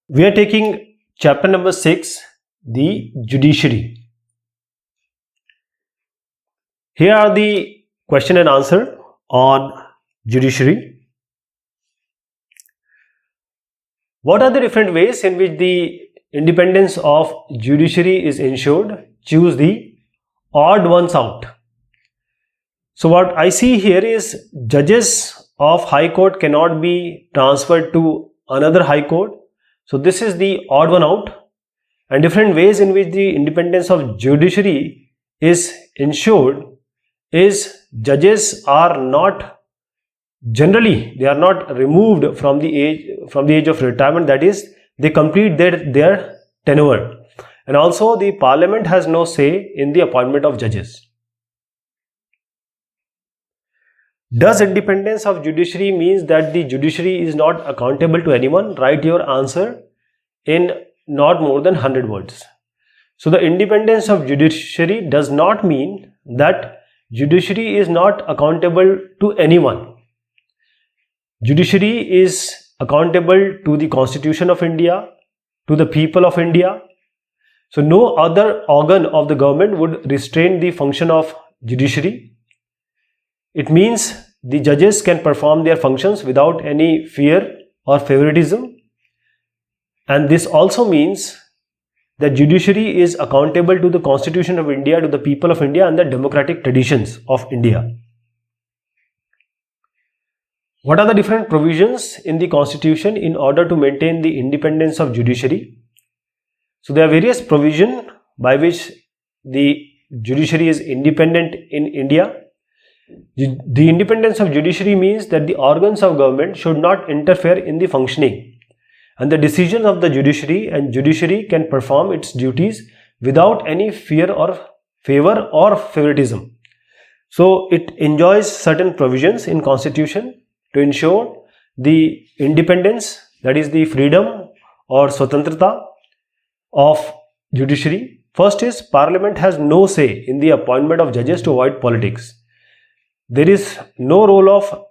We are taking chapter number 6, the judiciary. Here are the question and answer on judiciary. What are the different ways in which the independence of judiciary is ensured? Choose the odd ones out. So what I see here is judges of High Court cannot be transferred to another High Court. So this is the odd one out. And different ways in which the independence of judiciary is ensured is judges are not generally, they are not removed from the age of retirement, that is they complete their tenure, and also the parliament has no say in the appointment of judges. Does independence of judiciary means that the judiciary is not accountable to anyone? Write your answer in not more than 100 words. So the independence of judiciary does not mean that judiciary is not accountable to anyone. Judiciary is accountable to the Constitution of India, to the people of India. So no other organ of the government would restrain the function of judiciary. It means the judges can perform their functions without any fear or favoritism. And this also means that judiciary is accountable to the Constitution of India, to the people of India and the democratic traditions of India. What are the different provisions in the Constitution in order to maintain the independence of judiciary? So there are various provisions by which the judiciary is independent in India. The independence of judiciary means that the organs of government should not interfere in the functioning and the decisions of the judiciary, and judiciary can perform its duties without any fear or favor or favoritism. So it enjoys certain provisions in Constitution to ensure the independence, that is the freedom or swatantrata of judiciary. First is Parliament has no say in the appointment of judges to avoid politics. There is no role of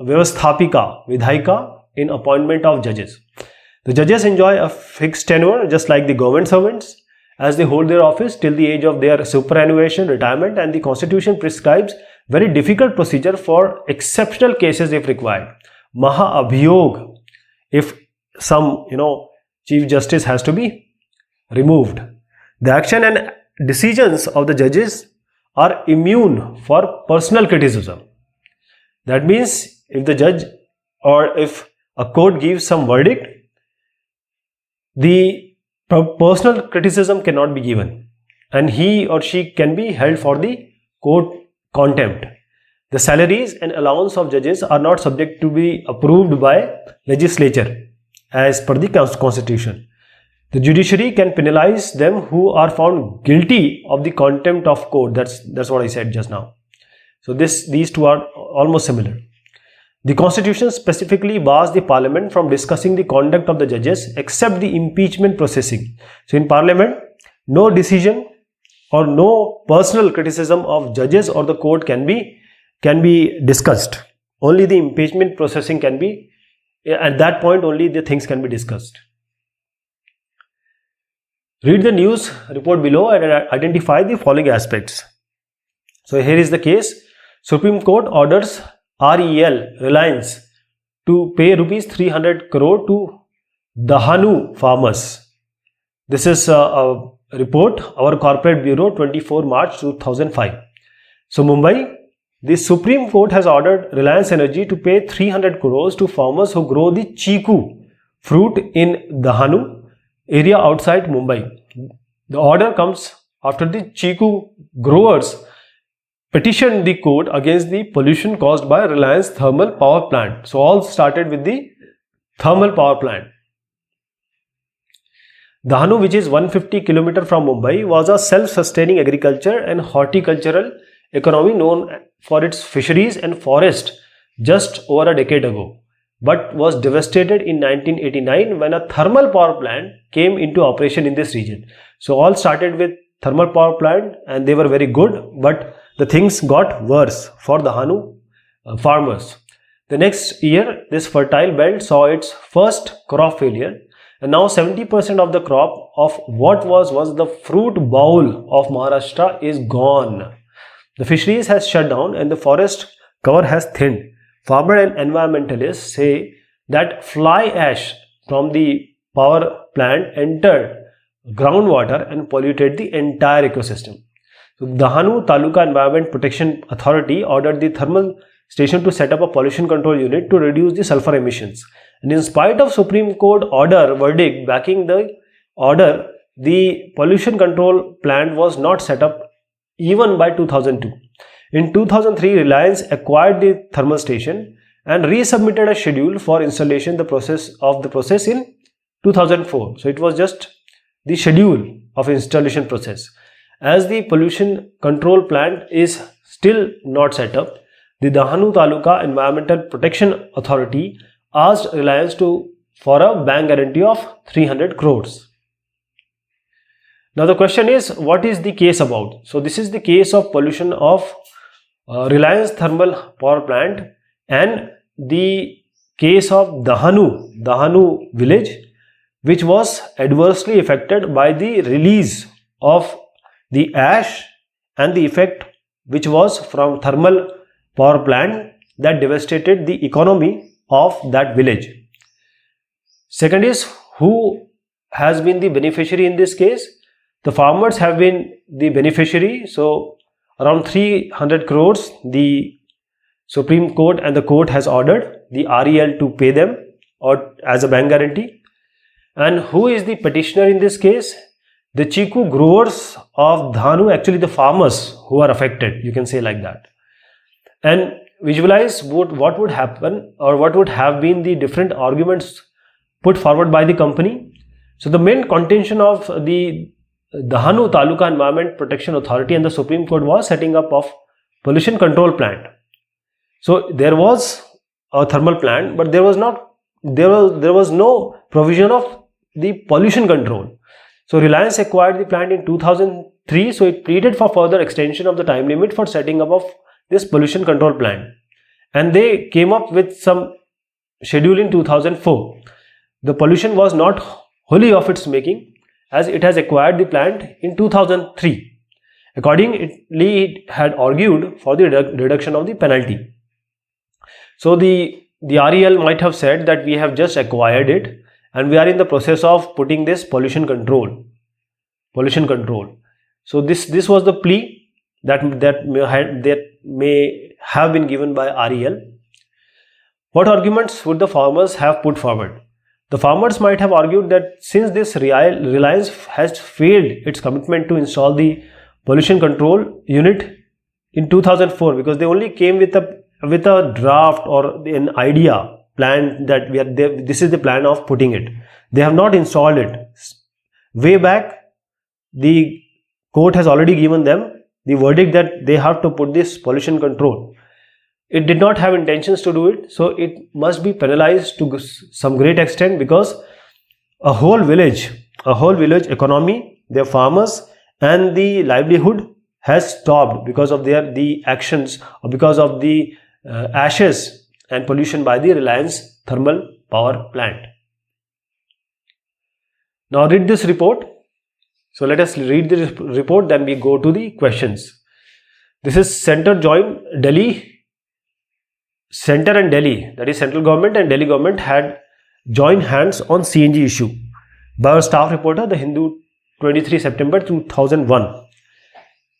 Vyavasthapika, Vidhayika in appointment of judges. The judges enjoy a fixed tenure just like the government servants as they hold their office till the age of their superannuation, retirement, and the Constitution prescribes very difficult procedure for exceptional cases if required. Maha Abhiyog, if some Chief Justice has to be removed. The action and decisions of the judges are immune for personal criticism. That means if the judge or if a court gives some verdict, the personal criticism cannot be given and he or she can be held for the court contempt. The salaries and allowance of judges are not subject to be approved by legislature as per the Constitution. The judiciary can penalize them who are found guilty of the contempt of court. That's what I said just now. So these two are almost similar. The Constitution specifically bars the Parliament from discussing the conduct of the judges except the impeachment processing. So in Parliament, no decision or no personal criticism of judges or the court can be discussed. Only the impeachment processing can be, at that point only the things can be discussed. Read the news report below and identify the following aspects. So here is the case. Supreme Court orders REL, Reliance, to pay rupees 300 crore to Dahanu farmers. This is a report, our corporate bureau, 24 March 2005. So Mumbai, the Supreme Court has ordered Reliance Energy to pay 300 crores to farmers who grow the Chiku fruit in Dahanu area outside Mumbai. The order comes after the Chiku growers petitioned the court against the pollution caused by Reliance thermal power plant. So all started with the thermal power plant. Dahanu, which is 150 km from Mumbai, was a self-sustaining agriculture and horticultural economy known for its fisheries and forest just over a decade ago, but was devastated in 1989 when a thermal power plant came into operation in this region. So all started with thermal power plant and they were very good, but the things got worse for the Dahanu farmers. The next year, this fertile belt saw its first crop failure and now 70% of the crop of what was the fruit bowl of Maharashtra is gone. The fisheries has shut down and the forest cover has thinned. Farmer and environmentalists say that fly ash from the power plant entered groundwater and polluted the entire ecosystem. So Dahanu Taluka Environment Protection Authority ordered the thermal station to set up a pollution control unit to reduce the sulfur emissions. And in spite of Supreme Court order verdict backing the order, the pollution control plant was not set up even by 2002. In 2003, Reliance acquired the thermal station and resubmitted a schedule for installation the process in 2004. So it was just the schedule of installation process. As the pollution control plant is still not set up, the Dahanu Taluka Environmental Protection Authority asked Reliance for a bank guarantee of 300 crores. Now the question is, what is the case about? So this is the case of pollution of Reliance Thermal Power Plant and the case of Dahanu village, which was adversely affected by the release of the ash and the effect which was from thermal power plant that devastated the economy of that village. Second is, who has been the beneficiary in this case? The farmers have been the beneficiary. So around 300 crores the Supreme Court and the court has ordered the REL to pay them or as a bank guarantee. And who is the petitioner in this case? The Chiku growers of Dhanu, actually the farmers who are affected, you can say like that. And visualize what would happen or what would have been the different arguments put forward by the company. So the main contention of the Dahanu Taluka Environment Protection Authority and the Supreme Court was setting up of pollution control plant. So there was a thermal plant, but there was no provision of the pollution control. So Reliance acquired the plant in 2003, so it pleaded for further extension of the time limit for setting up of this pollution control plant. And they came up with some schedule in 2004. The pollution was not wholly of its making, as it has acquired the plant in 2003. Accordingly, it had argued for the reduction of the penalty. So the REL might have said that we have just acquired it and we are in the process of putting this pollution control. So this was the plea that may have been given by REL. What arguments would the farmers have put forward? The farmers might have argued that since this Reliance has failed its commitment to install the pollution control unit in 2004, because they only came with a draft or an idea plan that this is the plan of putting it. They have not installed it. Way back, the court has already given them the verdict that they have to put this pollution control. It did not have intentions to do it, so it must be penalized to some great extent, because a whole village economy, their farmers and the livelihood has stopped because of the actions or because of the ashes and pollution by the Reliance Thermal Power Plant. Now read this report. So let us read the report, then we go to the questions. This is Center and Delhi, that is central government and Delhi government had joined hands on CNG issue. By our staff reporter, The Hindu, 23 September 2001.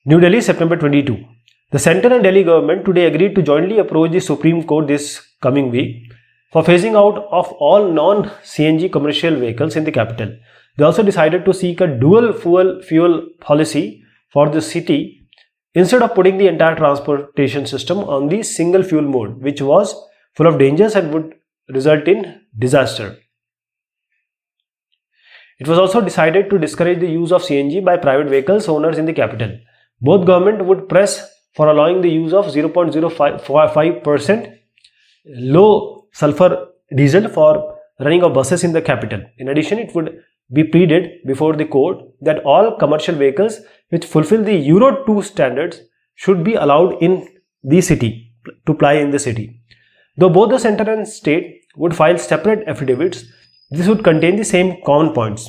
New Delhi, September 22. The Center and Delhi government today agreed to jointly approach the Supreme Court this coming week for phasing out of all non-CNG commercial vehicles in the capital. They also decided to seek a dual fuel policy for the city instead of putting the entire transportation system on the single fuel mode, which was full of dangers and would result in disaster. It was also decided to discourage the use of CNG by private vehicles owners in the capital. Both government would press for allowing the use of 0.05% low sulfur diesel for running of buses in the capital. In addition, it would be pleaded before the court that all commercial vehicles which fulfill the Euro 2 standards should be allowed in the city, to ply in the city. Though both the center and state would file separate affidavits, This would contain the same common points.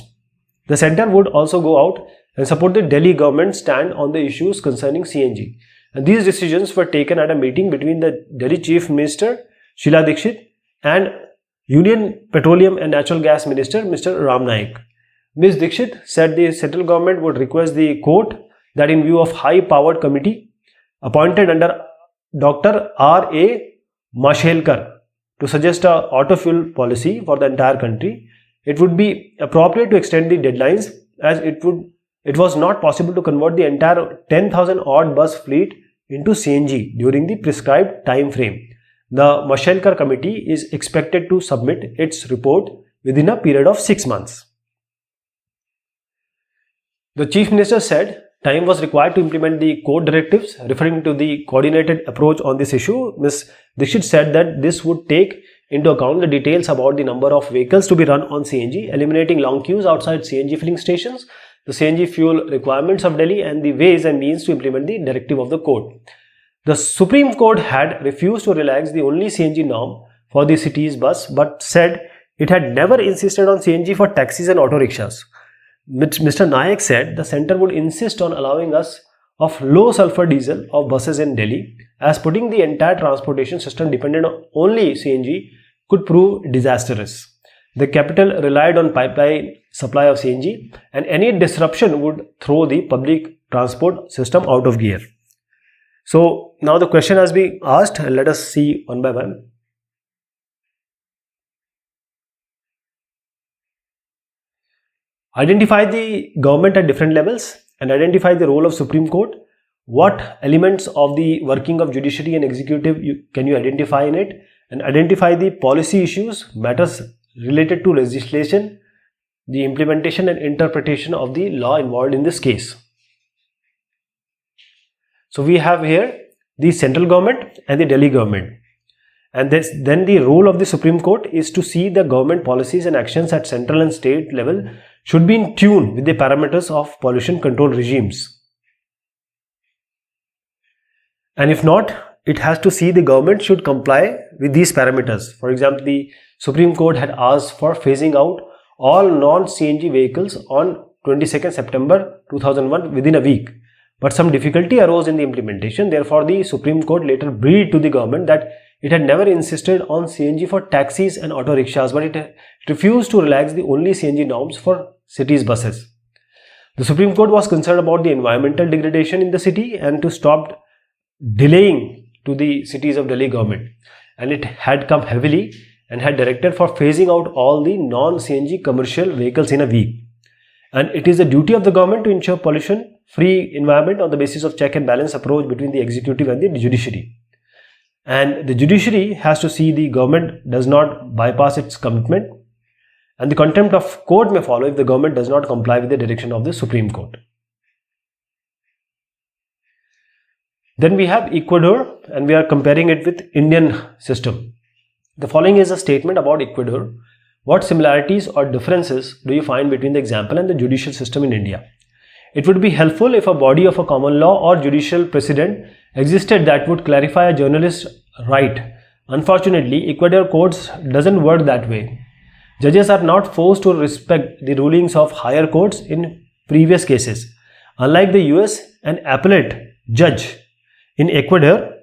The center would also go out and support the Delhi government's stand on the issues concerning CNG. And these decisions were taken at a meeting between the Delhi Chief Minister Sheila Dikshit and Union Petroleum and Natural Gas Minister Mr. Ram Naik. Ms. Dikshit said the central government would request the court that in view of high-powered committee appointed under Dr. R.A. Mashelkar to suggest a auto fuel policy for the entire country, it would be appropriate to extend the deadlines as it was not possible to convert the entire 10,000 odd bus fleet into CNG during the prescribed time frame. The Mashelkar committee is expected to submit its report within a period of 6 months. The Chief Minister said time was required to implement the court directives. Referring to the coordinated approach on this issue, Ms. Dikshit said that this would take into account the details about the number of vehicles to be run on CNG, eliminating long queues outside CNG filling stations, the CNG fuel requirements of Delhi, and the ways and means to implement the directive of the court. The Supreme Court had refused to relax the only CNG norm for the city's bus, but said it had never insisted on CNG for taxis and auto rickshaws. Mr. Naik said the centre would insist on allowing us of low sulfur diesel of buses in Delhi, as putting the entire transportation system dependent on only CNG could prove disastrous. The capital relied on pipeline supply of CNG, and any disruption would throw the public transport system out of gear. So now the question has been asked, and let us see one by one. Identify the government at different levels and identify the role of Supreme Court. What elements of the working of judiciary and executive can you identify in it, and identify the policy issues, matters related to legislation, the implementation and interpretation of the law involved in this case. So we have here the central government and the Delhi government. And then the role of the Supreme Court is to see the government policies and actions at central and state level should be in tune with the parameters of pollution control regimes. And if not, it has to see the government should comply with these parameters. For example, the Supreme Court had asked for phasing out all non-CNG vehicles on 22nd September 2001 within a week. But some difficulty arose in the implementation. Therefore, the Supreme Court later breathed to the government that it had never insisted on CNG for taxis and auto rickshaws, but it refused to relax the only CNG norms for cities' buses. The Supreme Court was concerned about the environmental degradation in the city and to stop delaying to the cities of Delhi government. And it had come heavily and had directed for phasing out all the non-CNG commercial vehicles in a week. And it is the duty of the government to ensure pollution-free environment on the basis of check and balance approach between the executive and the judiciary. And the judiciary has to see the government does not bypass its commitment, and the contempt of court may follow if the government does not comply with the direction of the Supreme Court. Then we have Ecuador, and we are comparing it with Indian system. The following is a statement about Ecuador. What similarities or differences do you find between the example and the judicial system in India? It would be helpful if a body of a common law or judicial precedent existed that would clarify a journalist's right. Unfortunately, Ecuador courts doesn't work that way. Judges are not forced to respect the rulings of higher courts in previous cases. Unlike the US, an appellate judge in Ecuador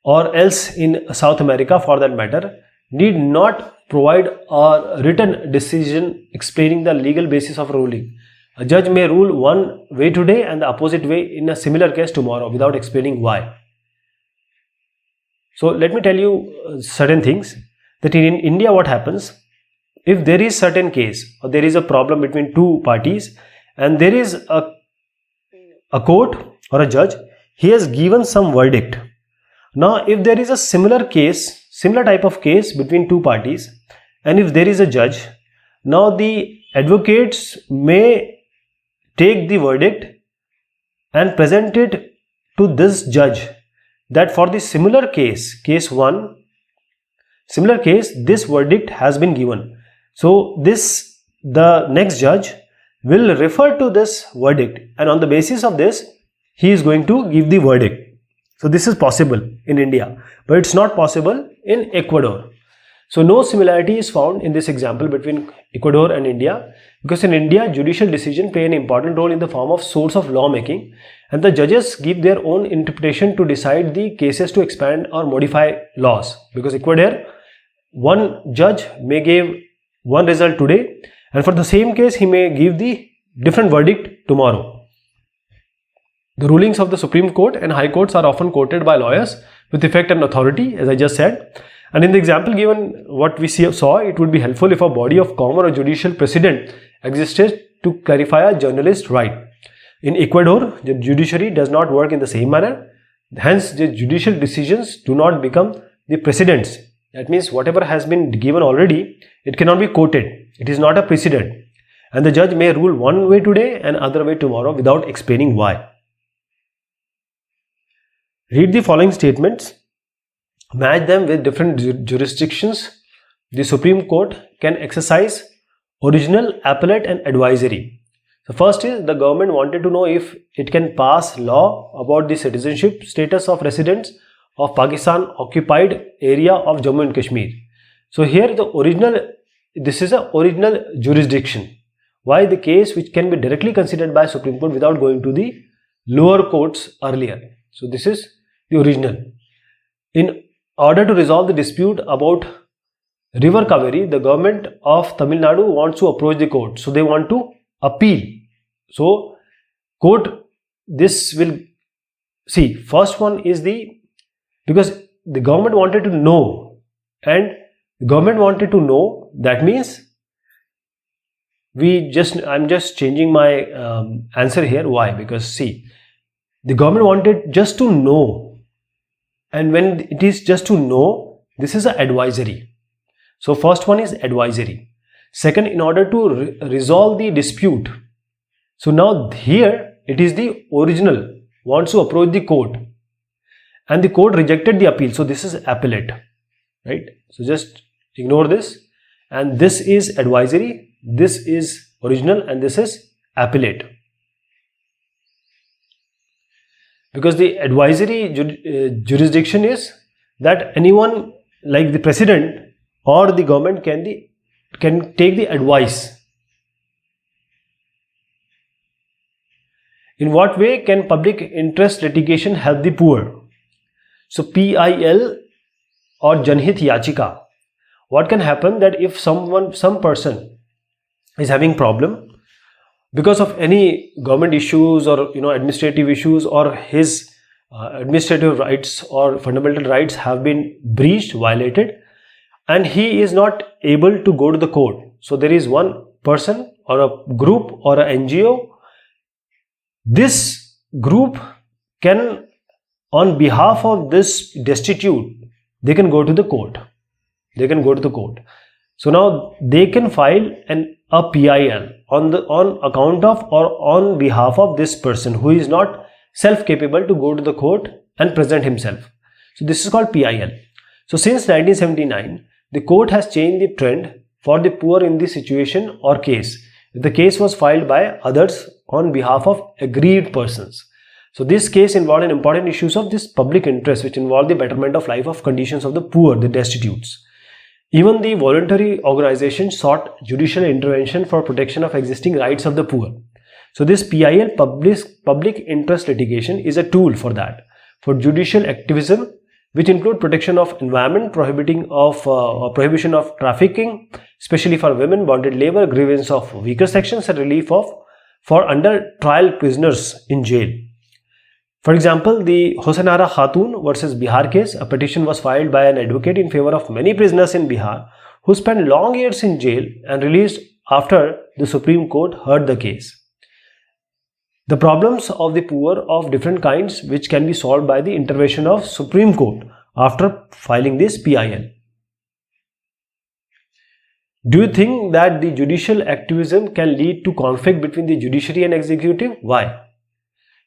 or else in South America for that matter need not provide a written decision explaining the legal basis of ruling. A judge may rule one way today and the opposite way in a similar case tomorrow without explaining why. So let me tell you certain things that in India what happens if there is certain case or there is a problem between two parties and there is a court or a judge, he has given some verdict. Now if there is a similar type of case between two parties and if there is a judge, now the advocates may take the verdict and present it to this judge that for the similar case, this verdict has been given. So the next judge will refer to this verdict and on the basis of this, he is going to give the verdict. So this is possible in India, but it's not possible in Ecuador. So no similarity is found in this example between Ecuador and India, because in India, judicial decisions play an important role in the form of source of lawmaking, and the judges give their own interpretation to decide the cases to expand or modify laws. Because Ecuador, one judge may give one result today, and for the same case he may give the different verdict tomorrow. The rulings of the Supreme Court and High Courts are often quoted by lawyers with effect and authority, as I just said. And in the example given, what we saw, it would be helpful if a body of common or judicial precedent existed to clarify a journalist's right. In Ecuador, the judiciary does not work in the same manner. Hence, the judicial decisions do not become the precedents. That means whatever has been given already, it cannot be quoted. It is not a precedent. And the judge may rule one way today and other way tomorrow without explaining why. Read the following statements, match them with different jurisdictions. The Supreme Court can exercise original, appellate and advisory. The first is, the government wanted to know if it can pass law about the citizenship status of residents of Pakistan occupied area of Jammu and Kashmir. So here this is a original jurisdiction. Why? The case which can be directly considered by Supreme Court without going to the lower courts earlier. So this is the original. In order to resolve the dispute about River Kaveri, the government of Tamil Nadu wants to approach the court. So they want to appeal. So court, this will see, first one is because the government wanted to know, and the government wanted to know, that means I'm just changing my answer here. Why? Because see, the government wanted just to know. And when it is just to know, this is an advisory. So first one is advisory. Second, in order to resolve the dispute. So now here it is the original wants to approach the court, and the court rejected the appeal. So this is appellate, right? So just ignore this, and this is advisory, this is original, and this is appellate. Because the advisory jurisdiction is that anyone like the president or the government can take the advice. In what way can public interest litigation help the poor? So PIL or Janhit Yachika. What can happen that if some person is having problem because of any government issues or administrative issues, or his administrative rights or fundamental rights have been breached, violated, and he is not able to go to the court. So there is one person or a group or an NGO. This group can, on behalf of this destitute, they can go to the court. So now they can file a PIL on account of or on behalf of this person who is not self-capable to go to the court and present himself. So this is called PIL. So since 1979, the court has changed the trend for the poor in the situation or case. If the case was filed by others on behalf of aggrieved persons. So this case involved an important issues of this public interest, which involved the betterment of life of conditions of the poor, the destitutes. Even the voluntary organization sought judicial intervention for protection of existing rights of the poor. So this PIL, public interest litigation, is a tool for that, for judicial activism, which include protection of environment, prohibition of trafficking, especially for women, bonded labor, grievance of weaker sections, and relief for under trial prisoners in jail. For example, the Hosanara Khatun versus Bihar case, a petition was filed by an advocate in favor of many prisoners in Bihar who spent long years in jail and released after the Supreme Court heard the case. The problems of the poor of different kinds, which can be solved by the intervention of Supreme Court after filing this PIL. Do you think that the judicial activism can lead to conflict between the judiciary and executive? Why?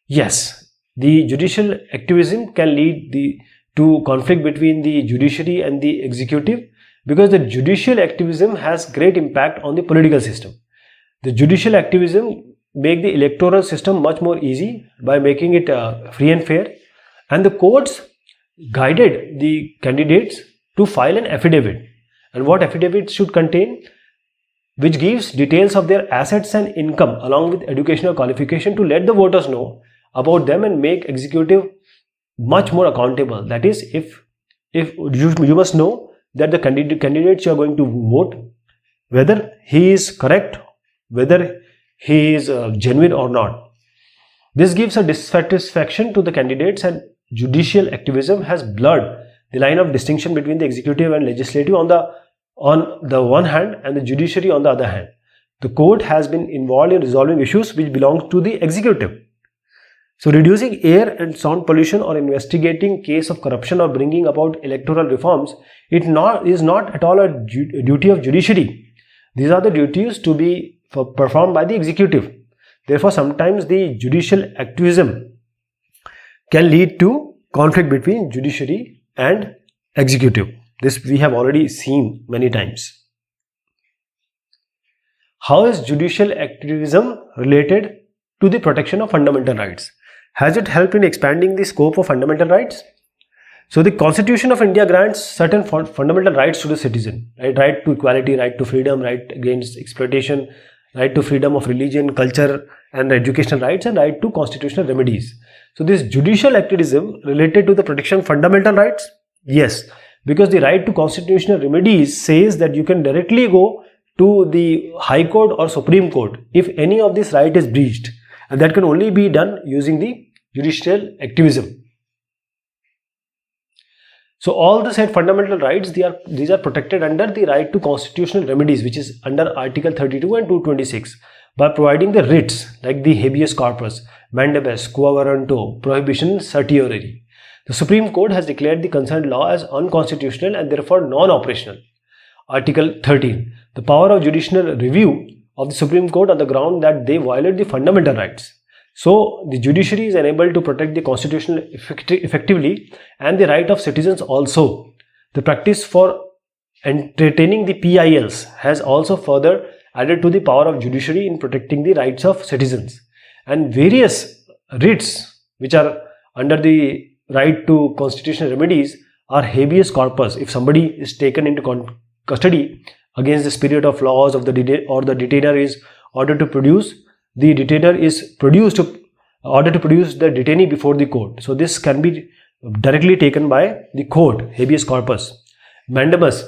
Yes. The judicial activism can lead to conflict between the judiciary and the executive, because the judicial activism has great impact on the political system. The judicial activism make the electoral system much more easy by making it free and fair, and the courts guided the candidates to file an affidavit, and what affidavit should contain, which gives details of their assets and income along with educational qualification to let the voters know about them and make executive much more accountable. That is, if you must know that the candidates you are going to vote, whether he is correct, whether he is genuine or not. This gives a dissatisfaction to the candidates, and judicial activism has blurred the line of distinction between the executive and legislative on the one hand and the judiciary on the other hand. The court has been involved in resolving issues which belong to the executive. So reducing air and sound pollution or investigating case of corruption or bringing about electoral reforms, it is not at all a duty of judiciary. These are the duties to be performed by the executive. Therefore, sometimes the judicial activism can lead to conflict between judiciary and executive. This we have already seen many times. How is judicial activism related to the protection of fundamental rights? Has it helped in expanding the scope of fundamental rights? So the Constitution of India grants certain fundamental rights to the citizen, right to equality, right to freedom, right against exploitation, right to freedom of religion, culture and educational rights, and right to constitutional remedies. So this judicial activism related to the protection of fundamental rights? Yes, because the right to constitutional remedies says that you can directly go to the High Court or Supreme Court if any of this right is breached, and that can only be done using the judicial activism. So all the said fundamental rights, these are protected under the right to constitutional remedies, which is under Article 32 and 226, by providing the writs like the habeas corpus, mandamus, quo warranto, prohibition, certiorari. The Supreme Court has declared the concerned law as unconstitutional and therefore non-operational. Article 13. The power of judicial review of the Supreme Court on the ground that they violate the fundamental rights. So the judiciary is enabled to protect the constitution effectively and the right of citizens also. The practice for entertaining the PILs has also further added to the power of judiciary in protecting the rights of citizens. And various writs which are under the right to constitutional remedies are habeas corpus. If somebody is taken into custody against the spirit of laws of the detainer is ordered to produce, the detainer is produced to order to produce the detainee before the court. So this can be directly taken by the court, habeas corpus. Mandamus,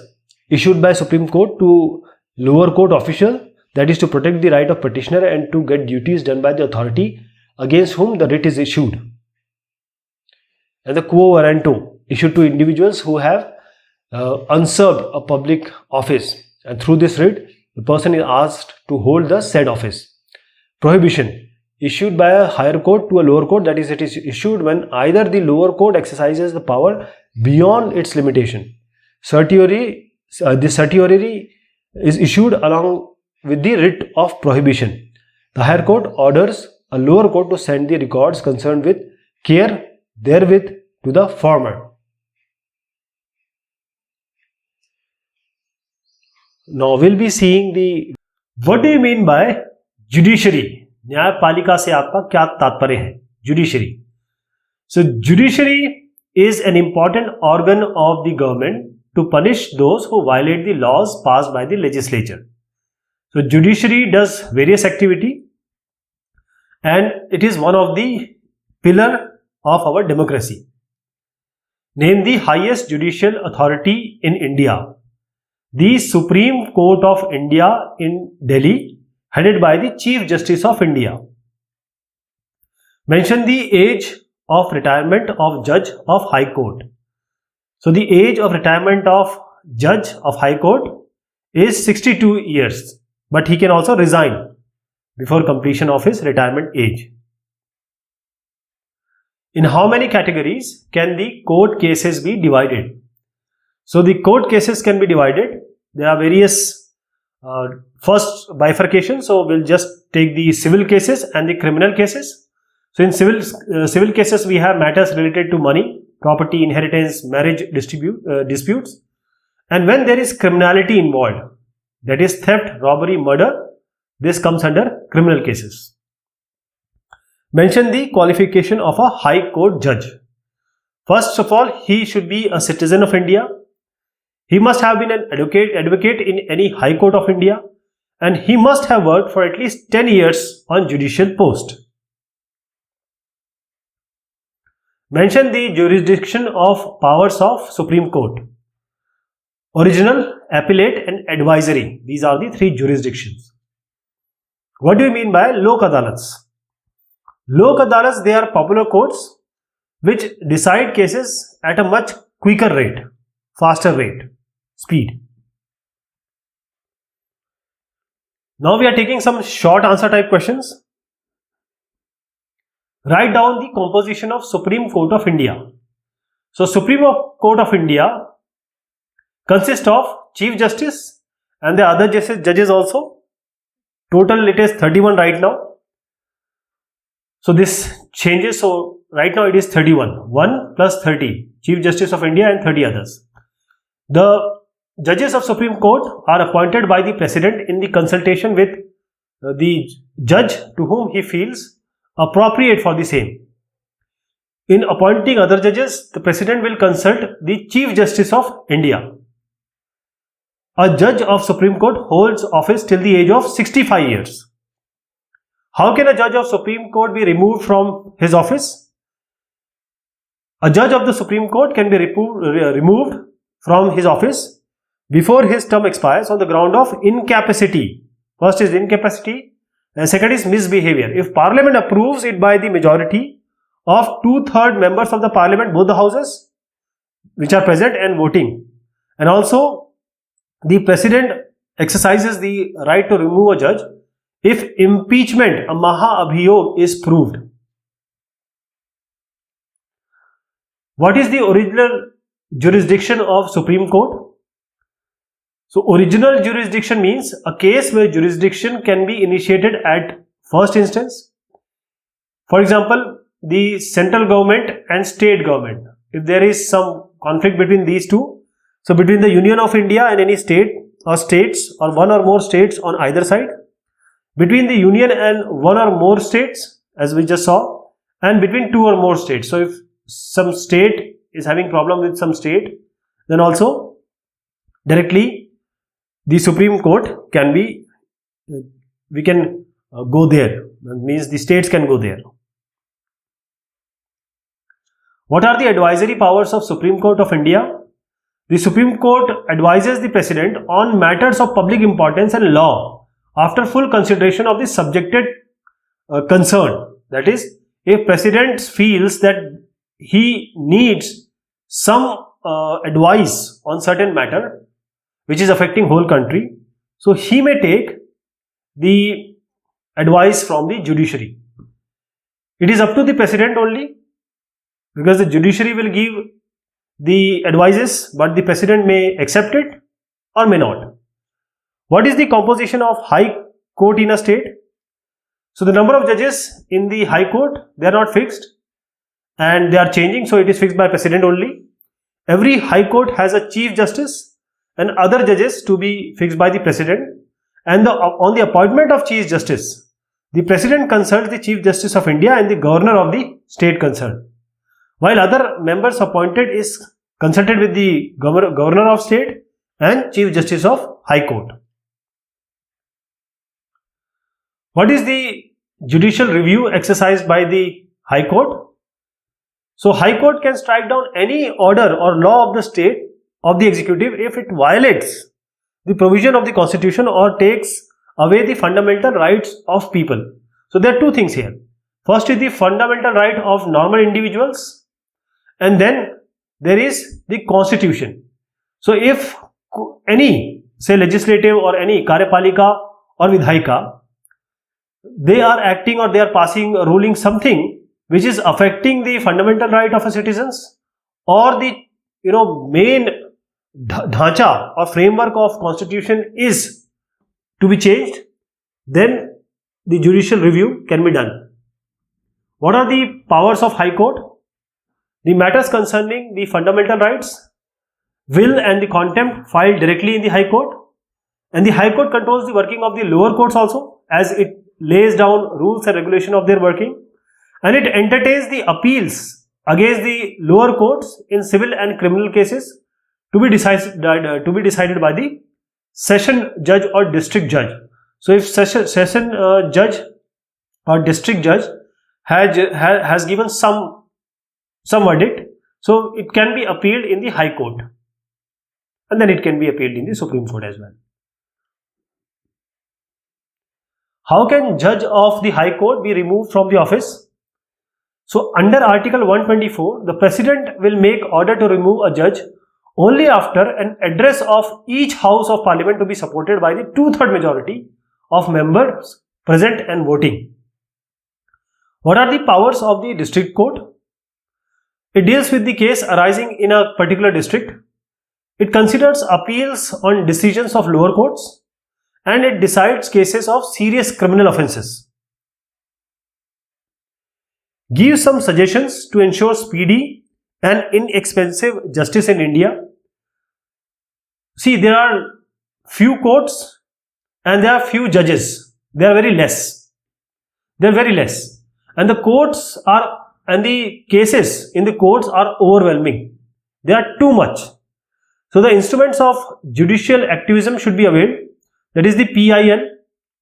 issued by Supreme Court to lower court official, that is to protect the right of petitioner and to get duties done by the authority against whom the writ is issued. And the quo warranto, issued to individuals who have unserved a public office, and through this writ the person is asked to hold the said office. Prohibition, issued by a higher court to a lower court, that is, it is issued when either the lower court exercises the power beyond its limitation. Certiorari, the certiorari is issued along with the writ of prohibition. The higher court orders a lower court to send the records concerned with care therewith to the former. Now we'll be seeing the what do you mean by judiciary? न्यायपालिका से आपका क्या तात्पर्य है? Judiciary. So judiciary is an important organ of the government to punish those who violate the laws passed by the legislature. So judiciary does various activity and it is one of the pillar of our democracy. Name the highest judicial authority in India. The Supreme Court of India in Delhi, headed by the Chief Justice of India. Mention the age of retirement of Judge of High Court. So the age of retirement of Judge of High Court is 62 years, but he can also resign before completion of his retirement age. In how many categories can the court cases be divided? So the court cases can be divided. There are various first bifurcation. So we'll just take the civil cases and the criminal cases. So in civil cases we have matters related to money, property, inheritance, marriage disputes. And when there is criminality involved, that is theft, robbery, murder, this comes under criminal cases. Mention the qualification of a High Court judge. First of all, he should be a citizen of India. He must have been an advocate in any High Court of India, and he must have worked for at least 10 years on judicial post. Mention the jurisdiction of powers of Supreme Court. Original, appellate and advisory. These are the three jurisdictions. What do you mean by Lok Adalats? Lok Adalats, they are popular courts which decide cases at a much quicker rate, faster rate, speed. Now we are taking some short answer type questions. Write down the composition of Supreme Court of India. So Supreme Court of India consists of Chief Justice and the other judges also. Total it is 31 right now. So this changes. So right now it is 31. 1 plus 30. Chief Justice of India and 30 others. The judges of Supreme Court are appointed by the President in the consultation with the judge to whom he feels appropriate for the same. In appointing other judges, the President will consult the Chief Justice of India. A judge of Supreme Court holds office till the age of 65 years. How can a judge of Supreme Court be removed from his office? A judge of the Supreme Court can be removed from his office before his term expires on the ground of incapacity. First is incapacity and second is misbehavior. If Parliament approves it by the majority of 2/3 members of the Parliament, both the houses which are present and voting, and also the President exercises the right to remove a judge if impeachment, a Maha Abhiyog, is proved. What is the original jurisdiction of Supreme Court? So original jurisdiction means a case where jurisdiction can be initiated at first instance. For example, the central government and state government. If there is some conflict between these two, so between the Union of India and any state or states or one or more states on either side, between the Union and one or more states as we just saw, and between two or more states. So if some state is having problem with some state, then also directly the Supreme Court can be, we can go there. That means the states can go there. What are the advisory powers of Supreme Court of India? The Supreme Court advises the President on matters of public importance and law after full consideration of the subjected concern. That is, if President feels that he needs some advice on certain matter which is affecting whole country, so he may take the advice from the judiciary. It is up to the President only, because the judiciary will give the advices, but the President may accept it or may not. What is the composition of High Court in a state? So the number of judges in the High Court, they are not fixed and they are changing, so it is fixed by President only. Every High Court has a Chief Justice and other judges to be fixed by the President, and on the appointment of Chief Justice, the President consults the Chief Justice of India and the Governor of the state concerned, while other members appointed is consulted with the Governor of state and Chief Justice of High Court. What is the judicial review exercised by the High Court? So High Court can strike down any order or law of the state, of the executive, if it violates the provision of the Constitution or takes away the fundamental rights of people. So there are two things here. First is the fundamental right of normal individuals, and then there is the Constitution. So if any, say, legislative or any Karyapalika or Vidhayika, they are acting or they are passing, ruling something which is affecting the fundamental right of a citizens, or the main dhacha or framework of Constitution is to be changed, then the judicial review can be done. What are the powers of High Court? The matters concerning the fundamental rights, will and the contempt filed directly in the High Court, and the High Court controls the working of the lower courts also, as it lays down rules and regulation of their working, and it entertains the appeals against the lower courts in civil and criminal cases to be decided by the session judge or district judge. So if session judge or district judge has given some verdict, so it can be appealed in the High Court, and then it can be appealed in the Supreme Court as well. How can judge of the High Court be removed from the office? So under Article 124, the President will make order to remove a judge only after an address of each House of Parliament to be supported by the 2/3 majority of members present and voting. What are the powers of the District Court? It deals with the case arising in a particular district. It considers appeals on decisions of lower courts, and it decides cases of serious criminal offences. Gives some suggestions to ensure speedy and inexpensive justice in India. See, there are few courts and there are few judges. They are very less. They are very less. And the courts are, and the cases in the courts are overwhelming. They are too much. So the instruments of judicial activism should be availed. That is the PIL,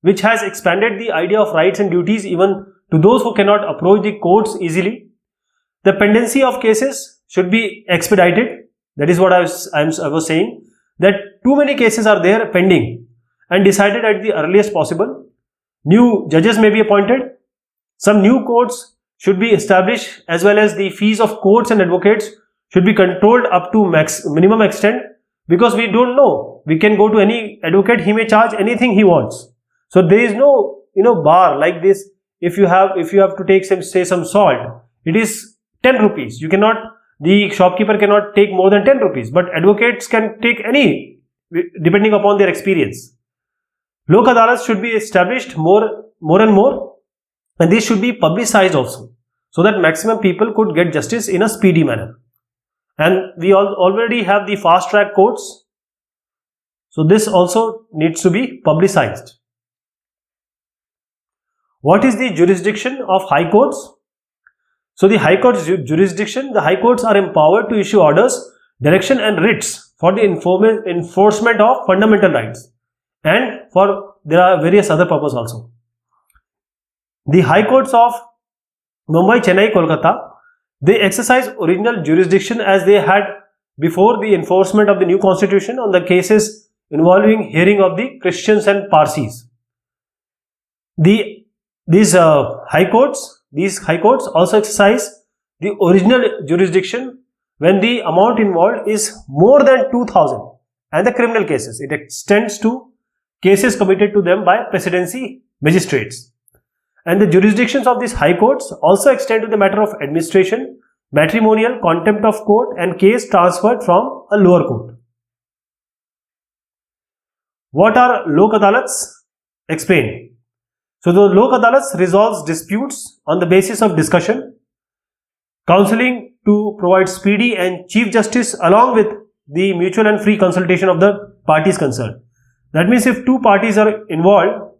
which has expanded the idea of rights and duties even to those who cannot approach the courts easily. The pendency of cases should be expedited. That is what I was saying, that too many cases are there pending and decided at the earliest possible. New judges may be appointed. Some new courts should be established, as well as the fees of courts and advocates should be controlled up to minimum extent, because we don't know. We can go to any advocate, he may charge anything he wants. So there is no bar like this. If you have to take some salt, it is 10 rupees. You cannot, the shopkeeper cannot take more than 10 rupees, but advocates can take any depending upon their experience. Lok Adalats should be established more and more, and these should be publicized also, so that maximum people could get justice in a speedy manner. And we already have the fast track courts, so this also needs to be publicized. What is the jurisdiction of High Courts? So the High Court's jurisdiction, the High Courts are empowered to issue orders, direction and writs for the enforcement of fundamental rights, and there are various other purposes also. The High Courts of Mumbai, Chennai, Kolkata, they exercise original jurisdiction as they had before the enforcement of the new constitution on the cases involving hearing of the Christians and Parsis. These high courts also exercise the original jurisdiction when the amount involved is more than 2,000, and the criminal cases, it extends to cases committed to them by presidency magistrates. And the jurisdictions of these high courts also extend to the matter of administration, matrimonial, contempt of court, and case transferred from a lower court. What are Lok Adalats? Explain. So the Lok Adalats resolves disputes on the basis of discussion, counseling to provide speedy and chief justice, along with the mutual and free consultation of the parties concerned. That means if two parties are involved,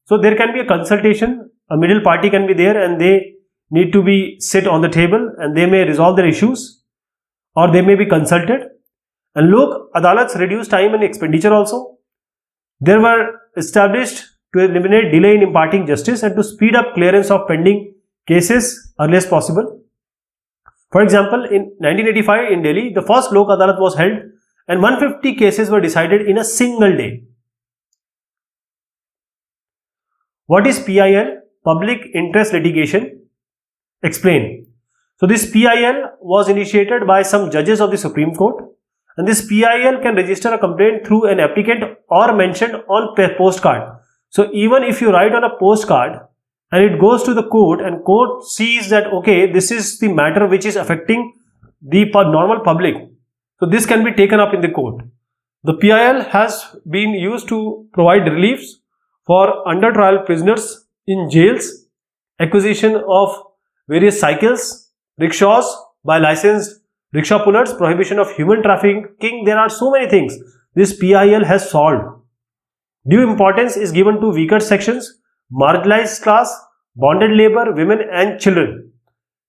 so there can be a consultation, a middle party can be there, and they need to be sit on the table and they may resolve their issues, or they may be consulted. And Lok Adalats reduce time and expenditure also. They were established to eliminate delay in imparting justice and to speed up clearance of pending cases earliest possible. For example, in 1985 in Delhi, the first Lok Adalat was held and 150 cases were decided in a single day. What is PIL? Public Interest Litigation. Explain. So this PIL was initiated by some judges of the Supreme Court, and this PIL can register a complaint through an applicant or mentioned on postcard. So even if you write on a postcard and it goes to the court, and court sees that okay, this is the matter which is affecting the normal public, so this can be taken up in the court. The PIL has been used to provide reliefs for under trial prisoners in jails, acquisition of various cycles, rickshaws by licensed rickshaw pullers, prohibition of human trafficking. There are so many things this PIL has solved. Due importance is given to weaker sections, marginalized class, bonded labor, women and children.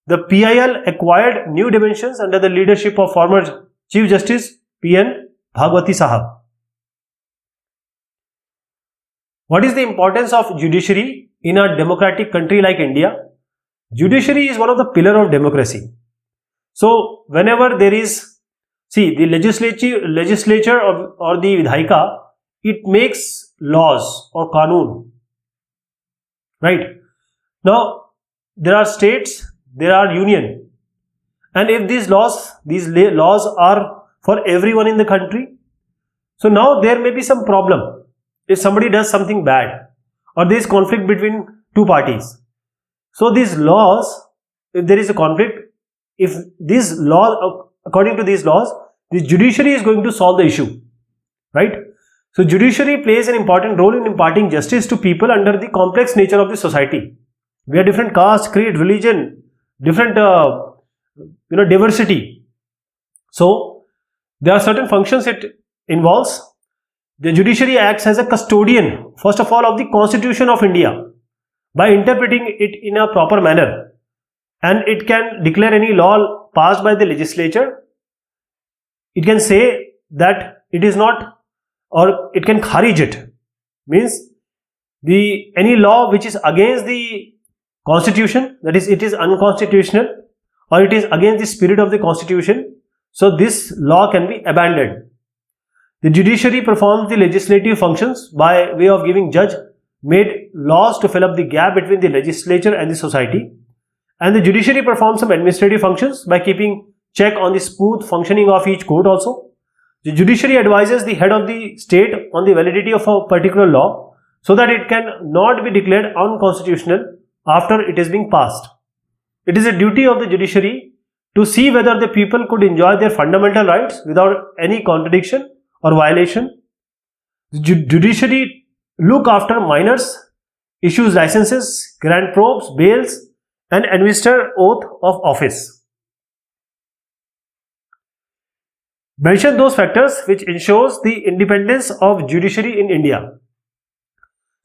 The PIL acquired new dimensions under the leadership of former Chief Justice P.N. Bhagwati Sahab. What is the importance of judiciary in a democratic country like India? Judiciary is one of the pillar of democracy. So whenever there is, see, the legislature or the Vidhayika, it makes laws or Kanun, right? Now there are states, there are union, and if these laws are for everyone in the country, so now there may be some problem if somebody does something bad or there is conflict between two parties. So these laws, if there is a conflict, if these laws, according to these laws, the judiciary is going to solve the issue, right? So judiciary plays an important role in imparting justice to people under the complex nature of the society. We are different caste, creed, religion, different diversity. So there are certain functions it involves. The judiciary acts as a custodian, first of all, of the Constitution of India by interpreting it in a proper manner, and it can declare any law passed by the legislature. It can say that it is not, or it can kharij it, means any law which is against the Constitution, that is, it is unconstitutional or it is against the spirit of the Constitution, so this law can be abandoned. The judiciary performs the legislative functions by way of giving judge-made laws to fill up the gap between the legislature and the society, and the judiciary performs some administrative functions by keeping check on the smooth functioning of each court also. The judiciary advises the head of the state on the validity of a particular law so that it can not be declared unconstitutional after it is being passed. It is a duty of the judiciary to see whether the people could enjoy their fundamental rights without any contradiction or violation. The judiciary look after minors, issues licenses, grant probes, bails, and administer oath of office. Mention those factors which ensures the independence of judiciary in India.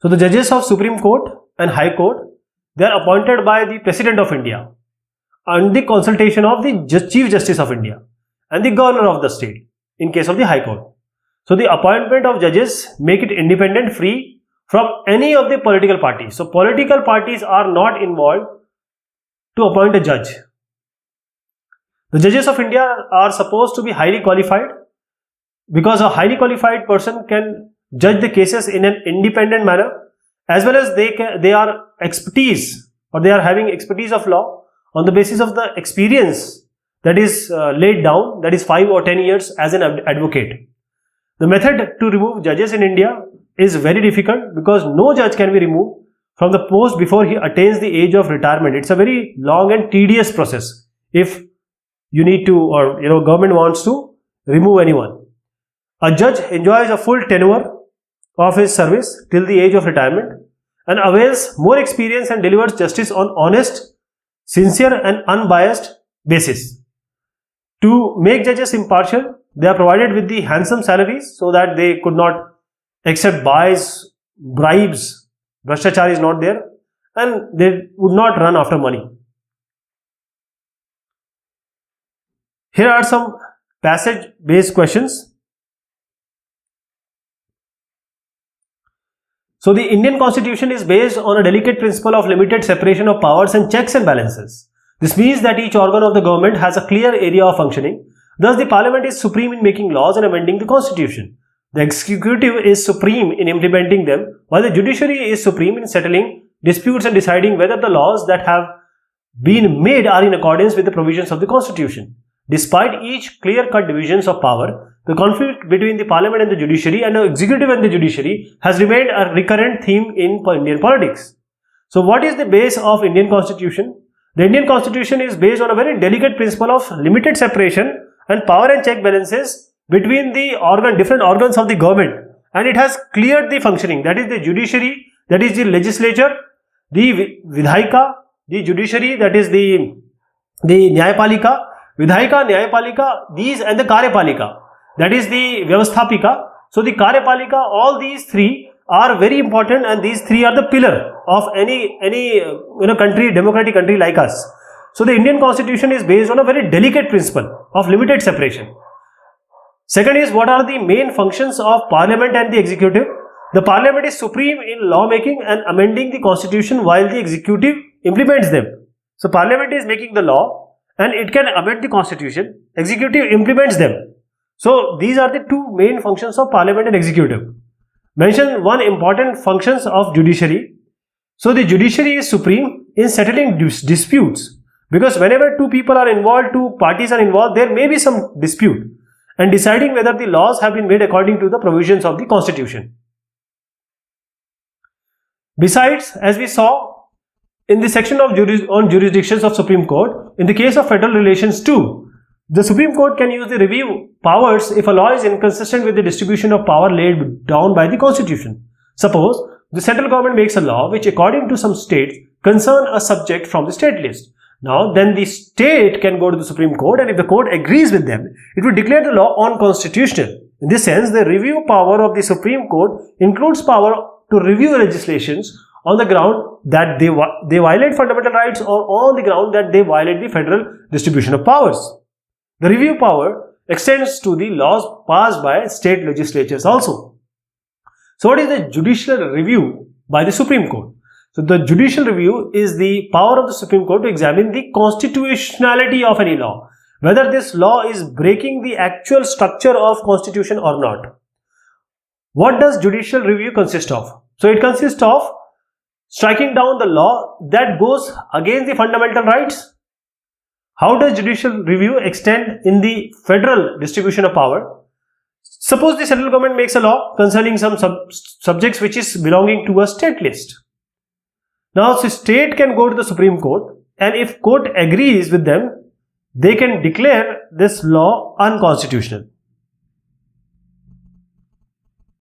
So the judges of Supreme Court and High Court, they are appointed by the President of India and the consultation of the Chief Justice of India and the Governor of the state in case of the High Court. So the appointment of judges make it independent, free from any of the political parties. So political parties are not involved to appoint a judge. The judges of India are supposed to be highly qualified, because a highly qualified person can judge the cases in an independent manner, as well as they are expertise, or they are having expertise of law on the basis of the experience that is laid down, that is 5 or 10 years as an advocate. The method to remove judges in India is very difficult, because no judge can be removed from the post before he attains the age of retirement. It's a very long and tedious process if you need to, or government wants to remove anyone. A judge enjoys a full tenure of his service till the age of retirement and avails more experience and delivers justice on honest, sincere and unbiased basis. To make judges impartial, they are provided with the handsome salaries so that they could not accept bribes, Bhrashtachar is not there, and they would not run after money. Here are some passage based questions. So the Indian Constitution is based on a delicate principle of limited separation of powers and checks and balances. This means that each organ of the government has a clear area of functioning. Thus, the Parliament is supreme in making laws and amending the Constitution. The executive is supreme in implementing them, while the judiciary is supreme in settling disputes and deciding whether the laws that have been made are in accordance with the provisions of the Constitution. Despite each clear-cut divisions of power, the conflict between the Parliament and the judiciary, and the executive and the judiciary, has remained a recurrent theme in Indian politics. So what is the base of Indian Constitution? The Indian Constitution is based on a very delicate principle of limited separation and power and check balances between the different organs of the government, and it has cleared the functioning, that is the judiciary, that is the legislature, the Vidhayika, the judiciary, that is the Nyayapalika, Vidhayika, Nyayapalika, these, and the Karyapalika, that is the Vyavasthapika. So the Karyapalika, all these three are very important, and these three are the pillar of any country, democratic country like us. So the Indian Constitution is based on a very delicate principle of limited separation. Second is, what are the main functions of Parliament and the executive? The Parliament is supreme in lawmaking and amending the constitution while the executive implements them. So Parliament is making the law and it can amend the constitution. Executive implements them. So these are the two main functions of Parliament and executive. Mention one important functions of judiciary. So the judiciary is supreme in settling disputes, because whenever two people are involved, two parties are involved, there may be some dispute, and deciding whether the laws have been made according to the provisions of the constitution. Besides, as we saw in the section of on jurisdictions of Supreme Court, in the case of federal relations too, the Supreme Court can use the review powers if a law is inconsistent with the distribution of power laid down by the Constitution. Suppose the central government makes a law which, according to some states, concern a subject from the state list. Now, then the state can go to the Supreme Court, and if the court agrees with them, it will declare the law unconstitutional. In this sense, the review power of the Supreme Court includes power to review legislations on the ground that they violate fundamental rights, or on the ground that they violate the federal distribution of powers. The review power extends to the laws passed by state legislatures also. So what is the judicial review by the Supreme Court? So the judicial review is the power of the Supreme Court to examine the constitutionality of any law, whether this law is breaking the actual structure of constitution or not. What does judicial review consist of? So it consists of striking down the law that goes against the fundamental rights. How does judicial review extend in the federal distribution of power? Suppose the central government makes a law concerning some subjects which is belonging to a state list. Now, the state can go to the Supreme Court, and if court agrees with them, they can declare this law unconstitutional.